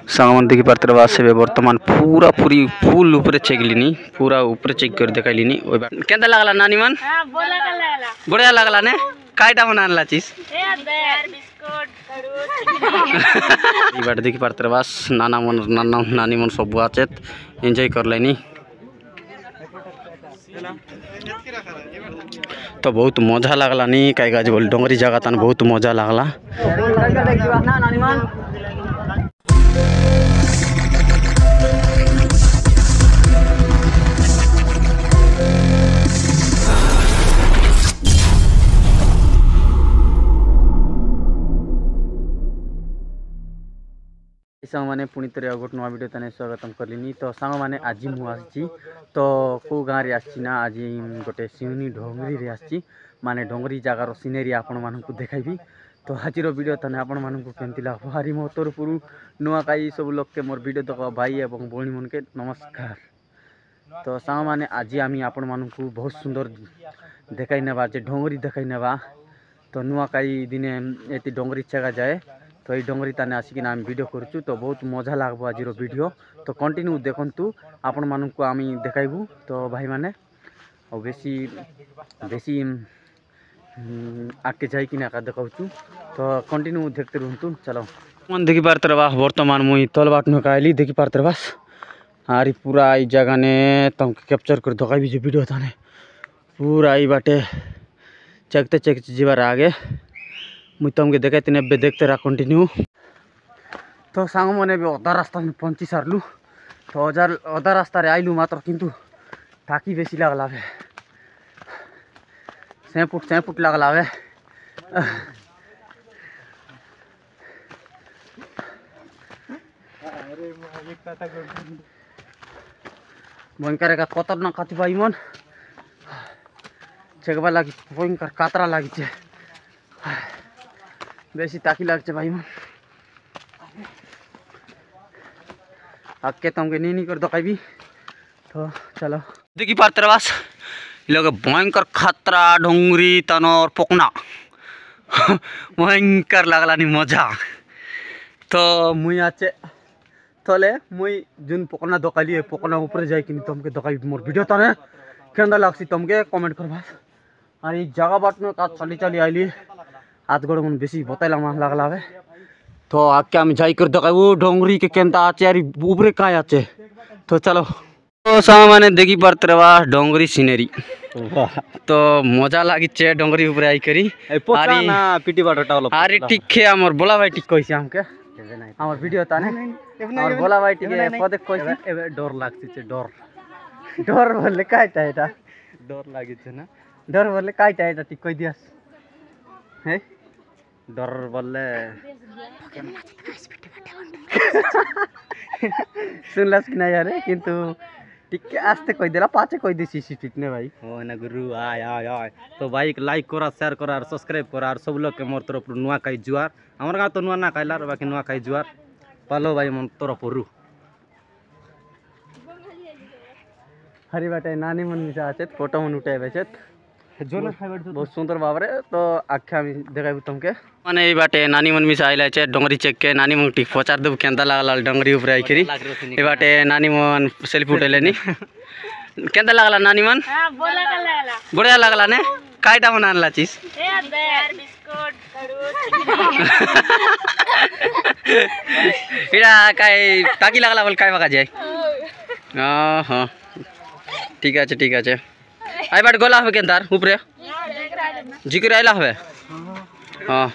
सांग देखी पार्थे बास बर्तमान पूरा पूरी फुल ऊपर चेकलिनी पूरा ऊपर चेक कर देखली केंदा लगला नानी मन बढ़िया लगला ने काईटा मन आनला चीज बाट देखी पार्थे बास नाना मन नानी मन सब आचेत एंजॉय करलेनी तो बहुत मजा लगला नी कई गाज बोल डोंगरी जगह तन बहुत मजा लगला। सांग मैंने पुणी थे गोटे नुआ वीडियो तने स्वागतम करलिनी। तो सांग मैंने आज मु आसी तो को गाँव रे आसी ना आज गोटे सिउनी डोंगरी रे आसी माने डोंगरी जगार सिनेरी आपण मानकु देखाइबी। तो आज वीडियो तने आपण मानकु केमती लागबो हारी मो तरफरु नुआ काई सब लोग के मोर वीडियो देखो भाई एवं भौणी मन के नमस्कार। तो सांग मैंने आज आमी आपण मानकु बहुत सुंदर देखाई नेबा जे डोंगरी देखाई नेबा। तो नुआ काई दिने एति डोंगरी जगह जाए तो ये डोंगरी ताने आसिक आम वीडियो करूँ तो बहुत मजा लागबो आज वीडियो। तो कंटिन्यू देखंतु आपण मानकु आमी देखाइबू। तो भाई माने और बेसी बेसी आगे जाई कि ना देखाऊँ तो कंटिन्यू देखते रहतु। चलो मन देखी पार्थे बा बर्तमान मुई तल बाट में आइली देखी पार्थे बास आरी पूरा ई जगह ने तुमको कैप्चर कर देखाइबी जो वीडियो ताने पूरा ई बाटे चेकते चेकते जीवार आगे मुझे तुमके देखा तीन एबे देखते रहा कंटिन्यू। तो सांग मैंने भी अधा रास्ता में पहुँची सारू तो अधा रास्ता रे आइलु मात्र किंतु थाकी बेसी लगला है 6 फुट लगला है। भयंकर का खतरनाक काती भाई मन चेकबा लगी भयंकर कातरा लगी बेसी ताकि लगचे भाई मन आके तुमके नहीं कर दो। तो चलो देखी पार्थे बास लोग भयंकर खतरा डोंगरी तनर पोकना भयंकर लगला नी मजा। तो मुई आचे तले मुई जुन पोकना दकाली पोकना ऊपर जाए कि तुमके दकाई मोर वीडियो तने केंदा लागसी तुमके कमेंट करबा। और ये जगह बाट में का चली चली आइली आज गोड़ मन बेसी बताइला मान लगला है। तो आके हम जाई कर देखा वो डोंगरी के केंता आचे यार ऊपरे का आचे। तो चलो तो सामने देखी पार्थे बा डोंगरी सीनरी तो मजा लागिचे डोंगरी ऊपर आई करी आरी ना पीटी बाट टावलो आरी टिके हमर बोला भाई टिक कइसे हमके हमर वीडियो ताने हमर बोला भाई टिके पदे कइसे एबे डर लागतिचे डर बोले काइटा एटा डर लागिचे ना डर बोले काइटा एटा टिक कइ दियास है डर बोले सुनलास कि ना यार किंतु टिके आस्ते कहि देला पाछे कहि दिसी स्पीड ने भाई ओ ना गुरु आय आय आय। तो भाई लाइक करा शेयर करा और सब्सक्राइब करा और सब लोग के मोर तरफ नुआ काई जुआर हमर गाँव तो नुआ ना खाइला बाकी नुआ खाई जुआर पालो भाई मन तरफ हरी बाटे नानी मन मिसा आछे फोटो मन उठाई बेचेत जो ना खाइ बहुत सुंदर बाबरे। तो आख्या देखाइबू तुमके माने ई बाटे नानी मन मिसा आइला छे डोंगरी चेक के नानी मन टिक पचार देबू केंदा लागला डोंगरी ऊपर आई करी ई बाटे नानी मन सेल्फी उठैलेनी केंदा लागला नानी मन बढ़िया लागला ने काईटा मन आनला चीज बिस्कुट इडा काई ताकी लागला बोल काय बगा जाय हां ठीक है आई बाट गोला हवे केंदार ऊपरे जिक्र आइला हवे हाँ।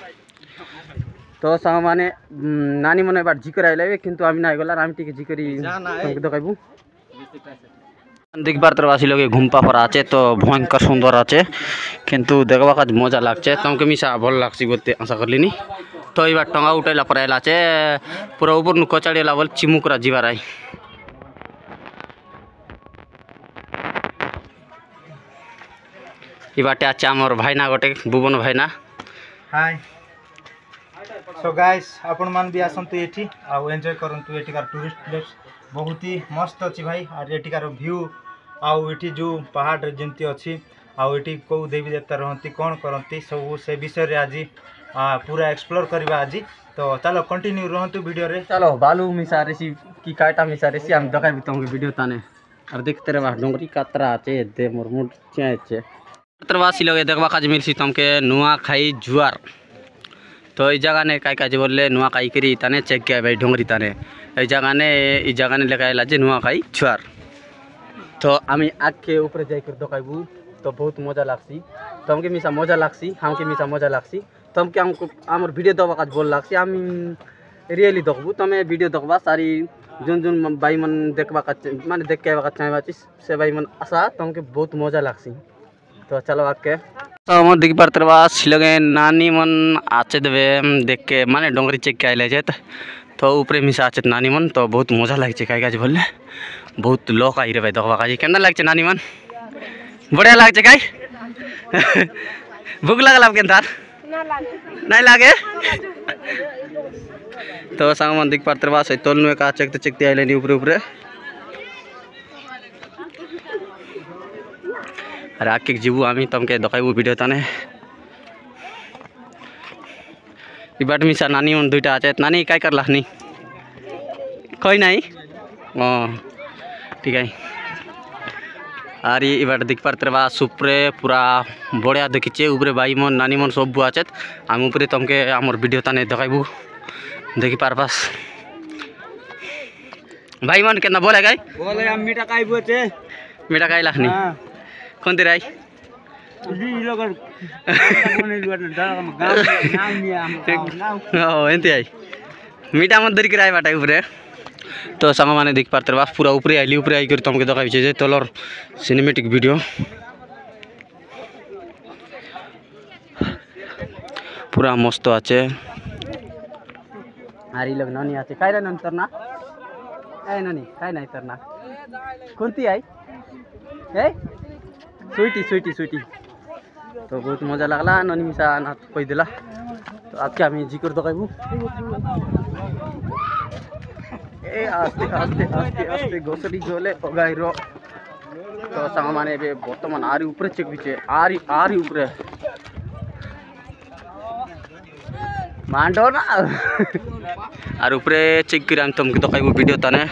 तो सामाने नानी मन बाट जिक्र आइला किंतु आमी ना गला आमी टिके जिकरी तुमके देखाइबू। देख पार्थे बासी लोग घुमपा पर आचे तो भयंकर सुंदर आचे किंतु देखबा का मजा लागचे तुमके मिसा भल लागसी बोलते आशा करलिनी। तो ई बाट टंगा उठाइला पर आइला छे पूरा ऊपर नु कचाड़ीला बोल चिमुकरा जीवार आई ई बाटे आचे हमर भाईना गोटे भुवन भाईना हाय। सो गाइस आपण मान भी आसंतु एठी आ एन्जॉय करंतु एठिकार टूरिस्ट प्लेस बहुत ही मस्त अछि भाई। आ एठिकार व्यू आ एठी जो पहाड़ जेंती अछि आ एठी को देवी देवता रहंती कोन करंती सब से विषय रे आज पूरा एक्सप्लोर करवा आज। तो चलो कंटिन्यू रहतु वीडियो रे। चलो बालू मिसा रेसी की काटा मिसा रेसी हम देखाबी तुमके वीडियो ताने और देखते रहबा डोंगरी कातरा आछे दे मोरमुड चाचे कातरवासी लोग देखबा काज मिलसी तुमके नुआ खाई जुआर। तो ई जगह ने काय काज बोलले नुआ खाई करी ताने चेक के भाई डोंगरी ताने ई जगह ने लेखाइला जे नुआ खाई जुआर। तो आमी आके ऊपर जाई कर देखाबू तो बहुत मजा लागसी तुमके मिसा मजा लागसी हमके मिसा मजा लागसी तुमके हमको आमर वीडियो दबा काज बोल लागसी आमी रियली देखबू तमे वीडियो देखबा सारी जुन जुन भाई मन देखबा का माने देख के चाहबा से भाई मन आशा तुमके बहुत मजा लागसी। तो चलो आके तो हमर दिख परतरवा सिलगे नानी मन आचे देवे देख के माने डोंगरी चेक के आइले जेत तो ऊपरे मिसा आचे नानी मन तो बहुत मजा लागছে काय काज बोलले बहुत लोक आई रे भाई देखबा काज केना लागছে नानी मन बढ़िया लागছে काय भूख लागल आपके तार नहीं लागे। तो संग मन दिख परतरवा से तोलनु का चेकते चेकते आइले ऊपरे ऊपरे अरे आके जीवू आमी तुमके देखाइबू वीडियो ताने इबाट मिसा नानी मन दुईटा आछे नानी काय करला नी कोई नहीं ठीक है। और ये इबाट दिख परतरवा सुपरे पूरा बढ़िया देखिचे ऊपरे भाई मन नानी मन सब आछे आम ऊपरे तुमके आमर वीडियो ताने देखाइबू देखी पारपास भाई मन केना बोले गाय बोले हम मीठा खाई बोचे मीठा खाई लाखनी कौन तेरा ली लोग कोने लुआट गांव नाम नहीं हम ओ एंते आई मीठा मन दरी कराय बाटा ऊपरे। तो संग माने देख पारतरवा पूरा ऊपरे आइली ऊपरे आई कर तुमके देखाबी जे तलर सिनेमैटिक वीडियो पूरा मस्त आछे। आरी लोग नानी आछे काय रे नंतर ना ए नानी काय नाही तरना कोणती आई ए स्वीटी स्वीटी स्वीटी। तो बहुत मजा लागला नानी मिसा ना कहि दिला तो आजके आमी जिकर देखाइबू ए आस्ते आस्ते आस्ते आस्ते गोसरी जोले गाइरो। तो संग माने बे बर्तमान आरी ऊपरे चेक बिचे आरी आरी ऊपरे मांडो ना और ऊपरे चेक कर तुमके देखाइबू वीडियो ताने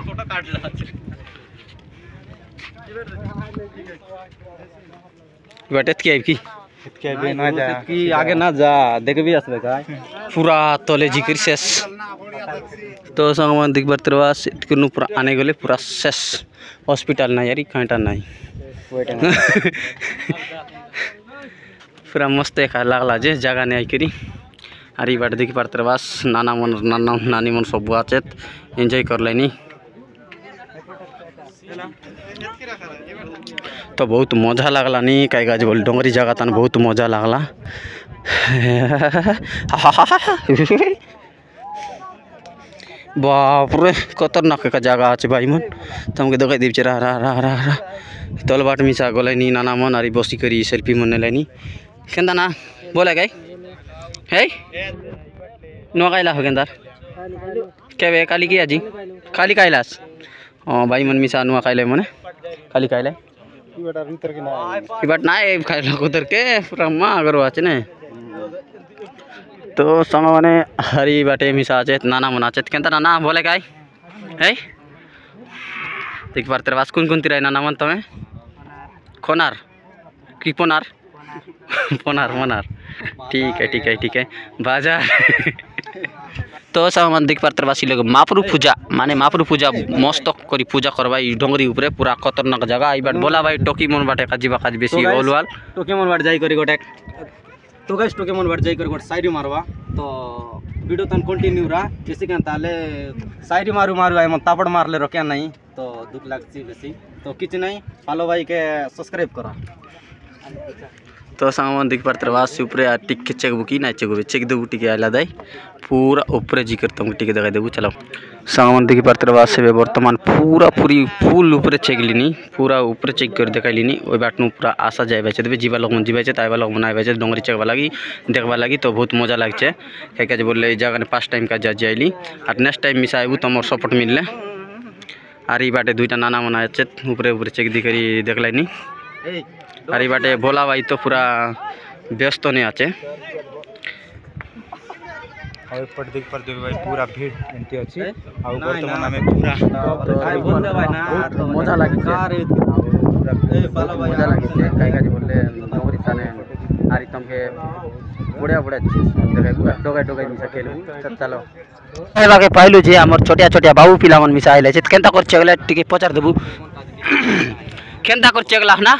फोटो काटला बटेत की की के बे ना जा की आगे ना जा देखबी आसबे काय पूरा तले जिकर शेष। तो संग मन दिख बरतरवा इतकनु पूरा आने गले पूरा शेष हॉस्पिटल ना यारी कांटा नहीं पूरा मस्त खा लागला जे जगह नहीं करी आरी बाट दिख बरतरवा नाना मन नाना नानी मन सब आछे एंजॉय कर लेनी। तो बहुत मजा लागला नी काय काज बोल डोंगरी जगह तान बहुत मजा लागला बाप रे खतरनाक का जगह आछे भाई मन तुमके देखाई देब रा रा रा रा रा तल बाट मिसा गलाइनी नाना मन आरी बसी करी सेल्फी मन लेनी केंदा ना बोले गाय हे नो काइला हो केंदार केबे काली की आजी खाली काइलास भाई मन मिसा नुआ खाइले मने खाली खाइले इबाट ना खाइला उधर के पूरा मां अगर आछे ने। तो संग माने हरी बाटे मिसा आछे नाना मन आछे केंता नाना बोले गाय हे देख पारते वास कोन कोन तिराय नाना मन तमे खोनार की पोनार पोनार मोनार ठीक है बाजार तो सब मन देख पारते बासी लोग महाप्रभु पूजा माने महाप्रभु पूजा मस्त करी पूजा करबा डोंगरी ऊपरे पूरा खतरनाक जगह ई बाट बोला भाई टोकी मन बाटे काजीबा काज बेसी ओलवाल टोकी मन बाट जाई करी गोटे तो गाइस टोकी मन बाट जाई करी गोटे साइड मारवा। तो वीडियो तन कंटिन्यू रहा जैसे कि ताले साइड मारू मारू आई मन तापड़ मारले रखे नहीं तो दुख लागसी बेसी तो किछ नहीं फॉलो भाई के सब्सक्राइब करा। तो सामान देख पार तरवास से ऊपर टिके चेक बुकी ना चेक देबू टिके आइला दाई पूरा ऊपर जी करता हूँ टिके दिखाई देबू चलो सामान देख पार तरवास से बर्तमान पूरा पूरी फुल ऊपर चेक लिनी पूरा ऊपर चेक कर देखा लिनी ओई बाटनु पूरा आशा जाए बेचे देबे जीवा लोग मन जीवा ताइबा लोग मनाए बेचे डोंगरी चेकवा लगी देखवा लगी तो बहुत मजा लागছে क्या बोले जगह फार्स्ट टाइम का जा जाइली और नेक्स्ट टाइम मिसा आबू तुम सपोर्ट मिलले और ये बाटे दुईटा नाना मना ऊपरे ऊपरे चेक दी करी देख लाइनी और ये बाटे भोला भाई तो पूरा व्यस्त नहीं आचे और पर देख पर देख भाई पूरा भीड़ एंटी अछि आ वर्तमान हमें पूरा मजा लागी मजा लागी काई काज बोले नौकरी ताने आरी तुमके बढ़िया बढ़िया देखाइबू डोगाई डोगाई मिसा खेलबू चलो एबाके पाइलु जे हमर छोटिया छोटिया बाबू पिला मन मिसा आइले छै केनता कर चेगले टिके पचार देबू केनता कर चेगला ना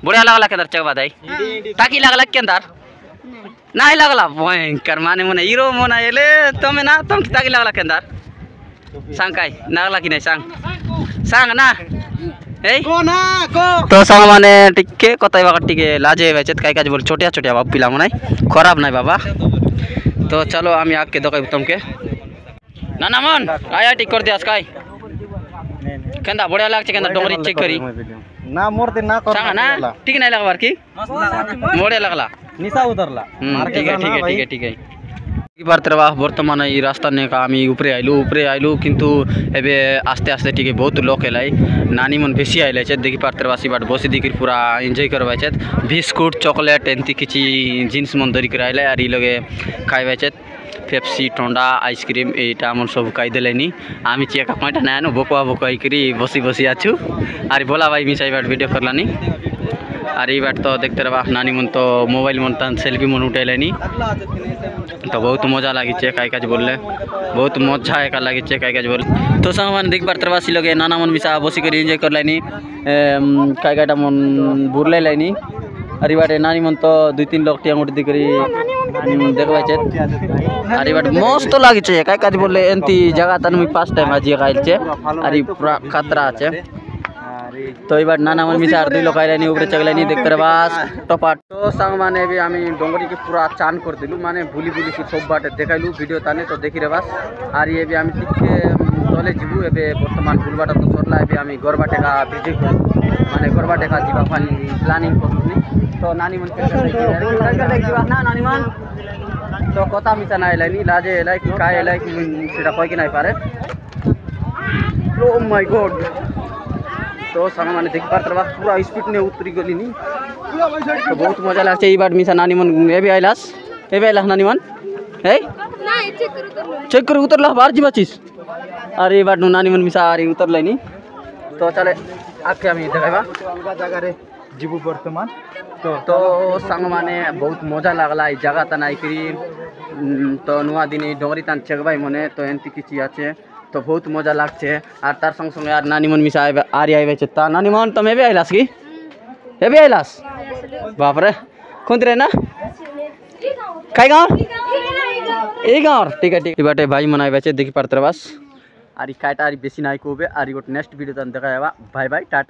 बढ़िया लागला केदार चेगवा दाई टाकी लागला केंदार नहीं लगला भयंकर माने मने हीरो मना एले तमे ना तुम टाकी लागला केंदार सांग काय लागला कि नहीं सांग ना ए को ना को तो सांग माने टिके कतई बाका टिके लाजे बेचत काय काज बोल छोटिया छोटिया बाबू पिला मनाई खराब नहीं बाबा तो चलो आमी आके दकाई तुमके नाना मन आया टिक कर दियास काय केंदा बढ़िया लागছে केंदा डोंगरी चेक करी ना मोरते ना कर सांग ना ठीक नहीं लगवार की मोड़े लगला निशा उतरला ठीक है ठीक है ठीक है ठीक है बार तरवा बर्तमान ये रास्ता ने का आमी ऊपरे आइलु किंतु एबे आस्ते आस्ते ठीक है बहुत लोक एलाई नानी मन बेसी आइले छै देखि पार तरवासी बाट बसी दिकि पूरा एंजॉय करबाय छै बिस्कुट चॉकलेट एंती किछि जींस मन धरि कर आइले आर ई लगे खाइबाय छै पेप्सी ठंडा आइसक्रीम एटा मन सब खाई देलेनी आमी चेका पाटा नानो बोकवा बोकाई करी बसी बसी आछु आर बोला भाई मिसाई बाट वीडियो करलानी और ये बाट तो देखते रहा नानी मन तो मोबाइल मन तन सेल्फी मन उठेलेनी तो बहुत मजा लगी काय काज बोलले बहुत मजा एका लगी काय काज बोल तो सामान देख बार तरवासी लगे नाना मन मिसा बसी कर एंजॉय कर लाइनी काय काटा मन बुरले लाइनी अरे बाटे नानी मन तो दुई तीन लोग टिया मोटी दिकरी देखबाय छै अरे बाट मस्त लागी छै काय काज बोलले एंती जगह तन मी फर्स्ट टाइम आज आइल छै अरे पूरा खतरा छै तो ये बार नाना मन मिसा दुई लोग आइलानी ऊपरे चगलानी देखते रबास टपाट तो संग माने भी आमी डोंगरी के पूरा चान कर दिलु माने भूली भूली की सब बाटे देखाइलु वीडियो ताने तो देखि रबास और ये भी आमी टिके तले जिबु एबे वर्तमान फुलबाटा तो सरला एबे आमी गरबाटे का विजिट माने गरबाटे का जीवा फानी प्लानिंग करनी तो नानी मन के देखिबा ना नानी मन तो कथा मिसा ना आइलानी लाजे एलाई कि काय एलाई कि सेटा कहि कि नाही पारे ओ माय गॉड तो संग माने देख पार तरवा पूरा स्पीड ने उतरी गली नी तो बहुत मजा लागছে এই বার মিসা नानी मन एबे आइलास नानी मन हे नाही चेक कर उतरला बार जी बचिस अरे बाट नानी मन मिसा आरी उतरलै नी तो चले आके आमी देखाइबा अलगा जगह रे जीबू वर्तमान तो संग माने बहुत मजा लागला এই জায়গা তা নাই করি तो नुआ दिन डोंगरी तान चेकबाई मने तो एंती किछि আছে तो बहुत मजा लागছে और तार संग संग यार नानी मन मिसा आरी आइबे ता नानी मन तुम एबे आइलास की एबे आइलास बाप रे कोन रे ना काय गाँव ए गाँव ठीक है बाटे भाई मन आइबे देखि पार तरवास आरी काटा आरी बेसी नाइ कोबे आरी गोट नेक्स्ट वीडियो तन देखाइबा बाय बाय टाटा।